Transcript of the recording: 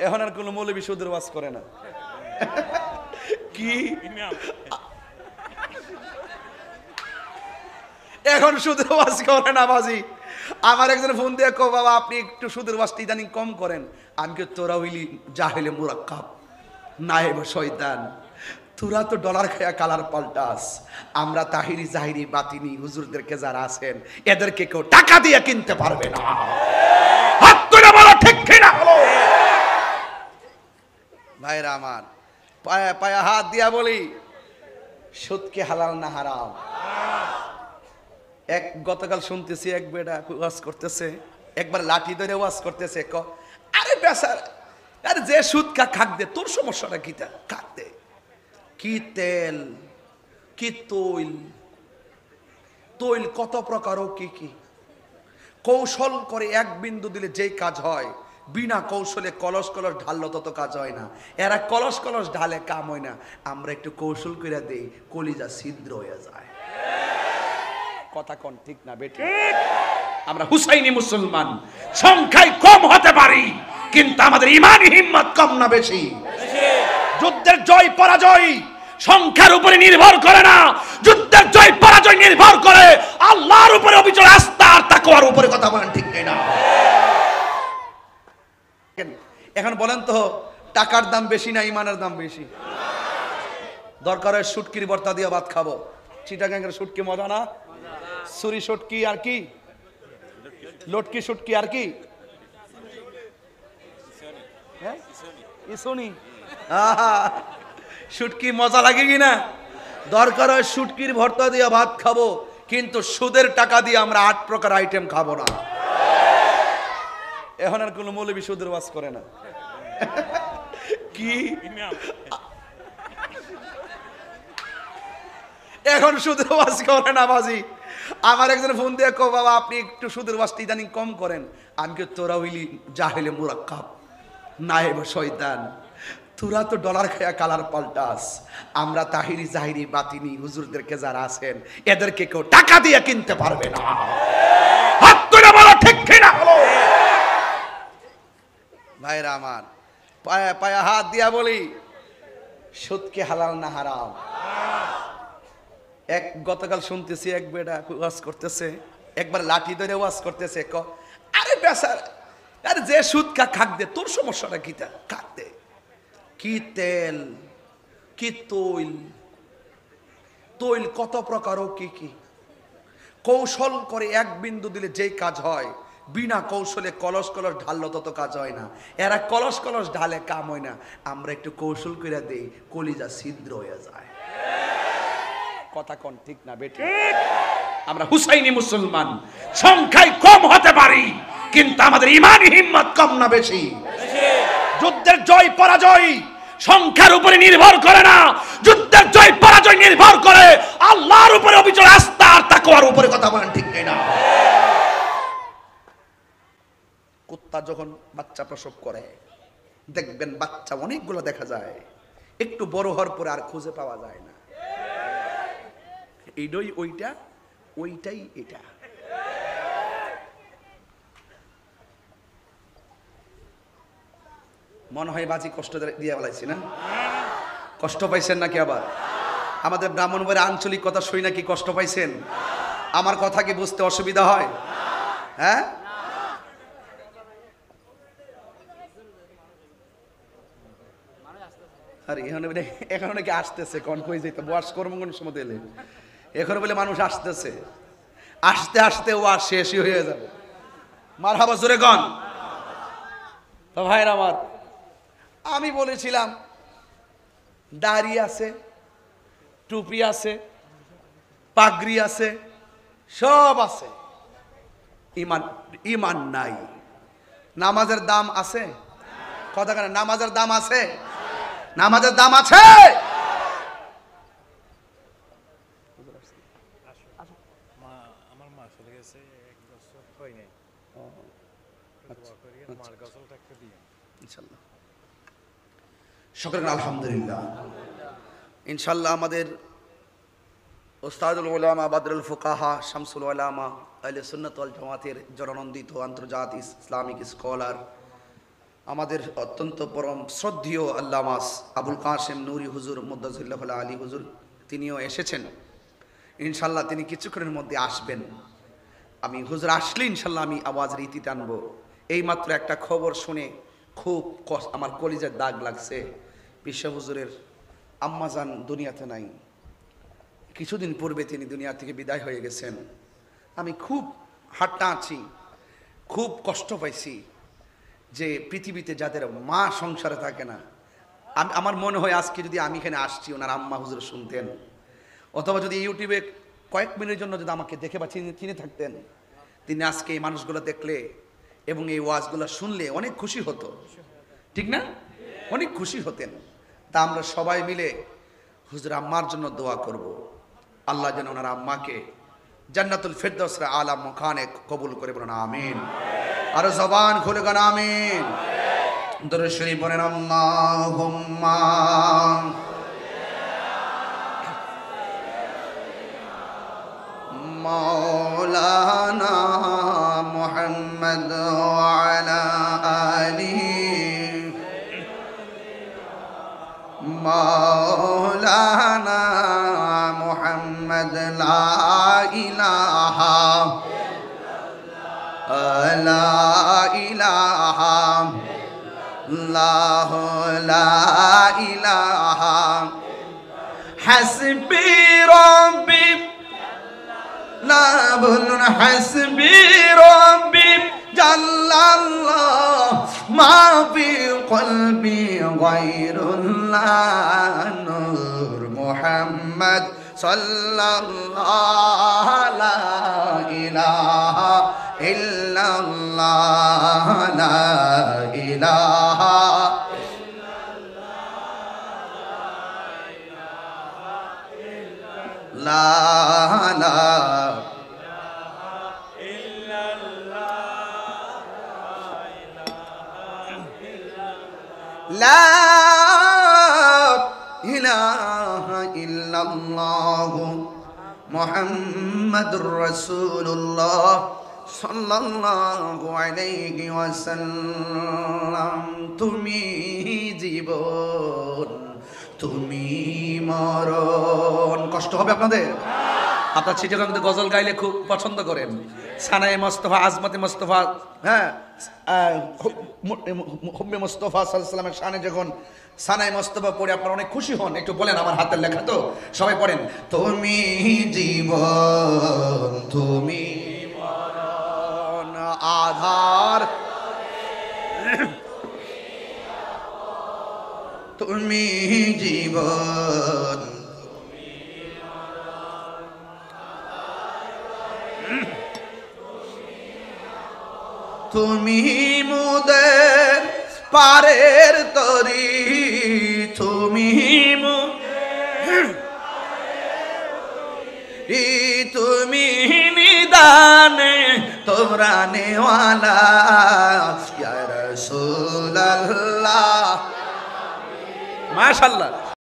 এখন আর কোনো মৌলবী সুদের ওয়াজ করে না। কি এখন সুদের ওয়াজ করে না বাজি? আমার একজন ফোন দিয়ে কো, বাবা আপনি একটু সুদের ওয়াজটা ইদানিং কম করেন। আমি কি তোরা হইলি জাহেলে মুরাক্কাব নায়েব শয়তান, তোরা তো ডলার খায়া কালার পাল্টাস। আমরা তাহিরি জাহিরি বাতিনি হুজুরদেরকে যারা আছেন এদেরকে কেউ টাকা দিয়ে কিনতে পারবে না। হাত তুলে বলো ঠিক কিনা? ভাইরা আমার, পায়া পায়া হাত দিয়া বলি, সুদ কি হালাল না হারাম? এক গতকাল শুনতেছি এক বেটা ওয়াজ করতেছে, একবার লাঠি ধরে ওয়াজ করতেছে, আরে বেচার, আরে যে সুদ খাক দে, তোর সমস্যাটা কি? খাক দে। কি তেল, কি তৈল, তৈল কত প্রকার ও কি কি কৌশল করে এক বিন্দু দিলে যেই কাজ হয়, বিনা কৌশলে কলস কলস ঢাললো তত কাজ হয় না। এরা কলস কলস ঢালে কাম হয় না, আমরা একটু কৌশল করে দেই, কলিজা ছিদ্র হয়ে যায়। কথা কোন ঠিক না বেটি? আমরা হুসাইনি মুসলমান, সংখ্যায় কম হতে পারি কিন্তু আমাদের ইমানি হিম্মত কম না বেশি? যুদ্ধের জয় পরাজয় সংখ্যার উপরে নির্ভর করে না, যুদ্ধের জয় পরাজয় নির্ভর করে আল্লাহর উপরে, অবিচল আস্থা আর তাকওয়ার উপরে। কথা বলেন ঠিক না? এখন বলেন তো, টাকার দাম বেশি না ইমানের দাম বেশি? দরকার হয় শুটকির ভর্তা দিয়ে ভাত খাবো। চিটাগাঙ্গের শুটকি মজা না? সুরি শুটকি আর কি, লটকি শুটকি আর কি, শুটকি মজা লাগে কিনা? দরকার হয় শুটকির ভর্তা দিয়ে ভাত খাবো, কিন্তু সুদের টাকা দিয়ে আমরা 8 প্রকার আইটেম খাবো না। এখন আর কোনো মৌলবী সুদের ওয়াজ করে না। কি এখন সুদের ওয়াজ করে না বাজি? আমার একজন ফোন দিয়ে কো, বাবা আপনি একটু সুদের ওয়াজটা ইদানিং কম করেন। আমি কি তোরা হইলি জাহেলে মুরাক্কাব নায়েব শয়তান, তোরা তো ডলার খায়া কালার পাল্টাস। আমরা তাহিরি জাহিরি বাতিনি হুজুরদেরকে যারা আছেন এদেরকে কেউ টাকা দিয়ে কিনতে পারবে না। হাত তুলে বলো ঠিক কিনা? ভাইরা আমার, পায়া পায়া হাত দিয়া বলি, সুদ কি হালাল না হারাম? এক গতকাল শুনতেছি এক বেটা ওয়াজ করতেছে, একবার লাঠি ধরে ওয়াজ করতেছে, আরে বেচার, আরে যে সুদ খাক দে, তোর সমস্যাটা কি? খাক দে। কি তেল, কি তৈল, তৈল কত প্রকার ও কি কি কৌশল করে এক বিন্দু দিলে যেই কাজ হয়, বিনা কৌশলে কলস কলস ঢাললো তত কাজ হয় না। এরা কলস কলস ঢালে কাম হয় না, আমরা একটু কৌশল করে দেই, কলিজা ছিদ্র হয়ে যায়। কথা কোন ঠিক না বেটি? আমরা হুসাইনি মুসলমান, সংখ্যায় কম হতে পারি কিন্তু আমাদের ইমানি হিম্মত কম না বেশি? যুদ্ধের জয় পরাজয় সংখ্যার উপরে নির্ভর করে না, যুদ্ধের জয় পরাজয় নির্ভর করে আল্লাহর উপরে, অবিচল আস্থা আর তাকওয়ার উপরে। কথা বলেন ঠিক না? কুত্তা যখন বাচ্চা প্রসব করে, দেখবেন বাচ্চা অনেকগুলো দেখা যায়, একটু বড় হওয়ার পরে আর খুঁজে পাওয়া যায় না। এইটাই ওইটা, ওইটাই এটা। মনে হয় বাজি কষ্ট দিয়ে বলাইছি না? কষ্ট পাইছেন নাকি? আবার আমাদের ব্রাহ্মণবাড়ির আঞ্চলিক কথা শুই নাকি কষ্ট পাইছেন? আমার কথা কি বুঝতে অসুবিধা হয়? হ্যাঁ, আরে এখন নাকি আসতেছে, কন কই যেত বয়স কর্মগণ সময় এলে এখন বলে মানুষ আসতেছে, আসতে আসতে ও আর শেষই হয়ে যাবে। মারহাবা জোরে গন। তো ভাইরা আমার, আমি বলেছিলাম দাড়ি আছে, টুপি আছে, পাগড়ি আছে, সব আছে, ইমান ইমান নাই। নামাজের দাম আছে? কথা কেন? নামাজের দাম আছে? নামাজের দাম আছে? আমার মা চলে গেছে, 1 বছর হয় নাই। মার গজলটা একটু দিয়ে ইনশাআল্লাহ। শুকরান, আলহামদুলিল্লাহ। ইনশাআল্লাহ আমাদের ওস্তাদুল উলামা বাদরুল ফুকাহা শামসুল উলামা আহলে সুন্নাত ওয়াল জামাতের জননন্দিত আন্তর্জাতিক ইসলামিক স্কলার আমাদের অত্যন্ত পরম শ্রদ্ধেয় আল্লামা আবুল কাসেম নুরি হুজুর মুদ্দাজিল্লাহ আলী হুজুর তিনিও এসেছেন। ইনশাল্লাহ তিনি কিছুক্ষণের মধ্যে আসবেন। আমি হুজুর আসলে ইনশাল্লাহ আমি আওয়াজের ইতি টানবো। এইমাত্র একটা খবর শুনে খুব আমার কলিজার দাগ লাগছে। বিশ্ব হুজুরের আম্মাজান দুনিয়াতে নাই, কিছুদিন পূর্বে তিনি দুনিয়া থেকে বিদায় হয়ে গেছেন। আমি খুব হাট্টা আছি, খুব কষ্ট পাইছি যে পৃথিবীতে যাদের মা সংসারে থাকে না। আমার মনে হয় আজকে যদি আমি এখানে আসছি ওনার আম্মা হুজুর শুনতেন, অথবা যদি ইউটিউবে কয়েক মিনিটের জন্য যদি আমাকে দেখে বা চিনে থাকতেন, তিনি আজকে এই মানুষগুলো দেখলে এবং এই ওয়াজগুলো শুনলে অনেক খুশি হতো, ঠিক না? অনেক খুশি হতেন। তা আমরা সবাই মিলে হুজুর আম্মার জন্য দোয়া করব। আল্লাহ যেন ওনার আম্মাকে জান্নাতুল ফিরদৌসের আলা মুকানে কবুল করে বলেন আমিন। আর জবান খুলে গান আমিন। দরুদ শরীফ পড়েন আল্লাহুম্মা মাওলানা মুহাম্মদ ওয়া আলা আলিহি মাওলানা মুহাম্মদ লা ইলাহা লা ইলাহা ইল্লাল্লাহ লা ইলাহা হাসবি রাব্বি লা বলুন হাসবি রাব্বি জাল্লাল্লাহ মা ফি কলবি গায়রুল্লাহ নূর মুহাম্মদ সাল্লাল্লাহু লা ইলাহা ইল্লাল্লাহ লা ইলাহা লা লা লা ইলাহা ইল্লাল্লাহ মুহাম্মাদুর রাসূলুল্লাহ সাল্লাল্লাহু আলাইহি ওয়াসাল্লাম। তুমি জীবন তুমি মরণ। কষ্ট হবে আপনাদের? আপনার চিঠিটা কিন্তু গজল গাইলে খুব পছন্দ করেন। সানায়ে মোস্তফা, আজমতে মোস্তফা, হ্যাঁ হুম্মে মোস্তফা সাল্লাল্লাহু আলাইহি ওয়াসাল্লামের শানে যখন সানায়ে মোস্তফা পড়ে আপনারা অনেক খুশি হন। একটু বলেন, আমার হাতের লেখা তো, সবাই পড়েন। তুমি জীবন তুমি মরণ আধার তুমি জীবন তুমি মুদের পারের তরি তুমি তুমি নিদানে তোমরা নেওয়ালা ইয়া রাসূলুল্লাহ। মাশাআল্লাহ।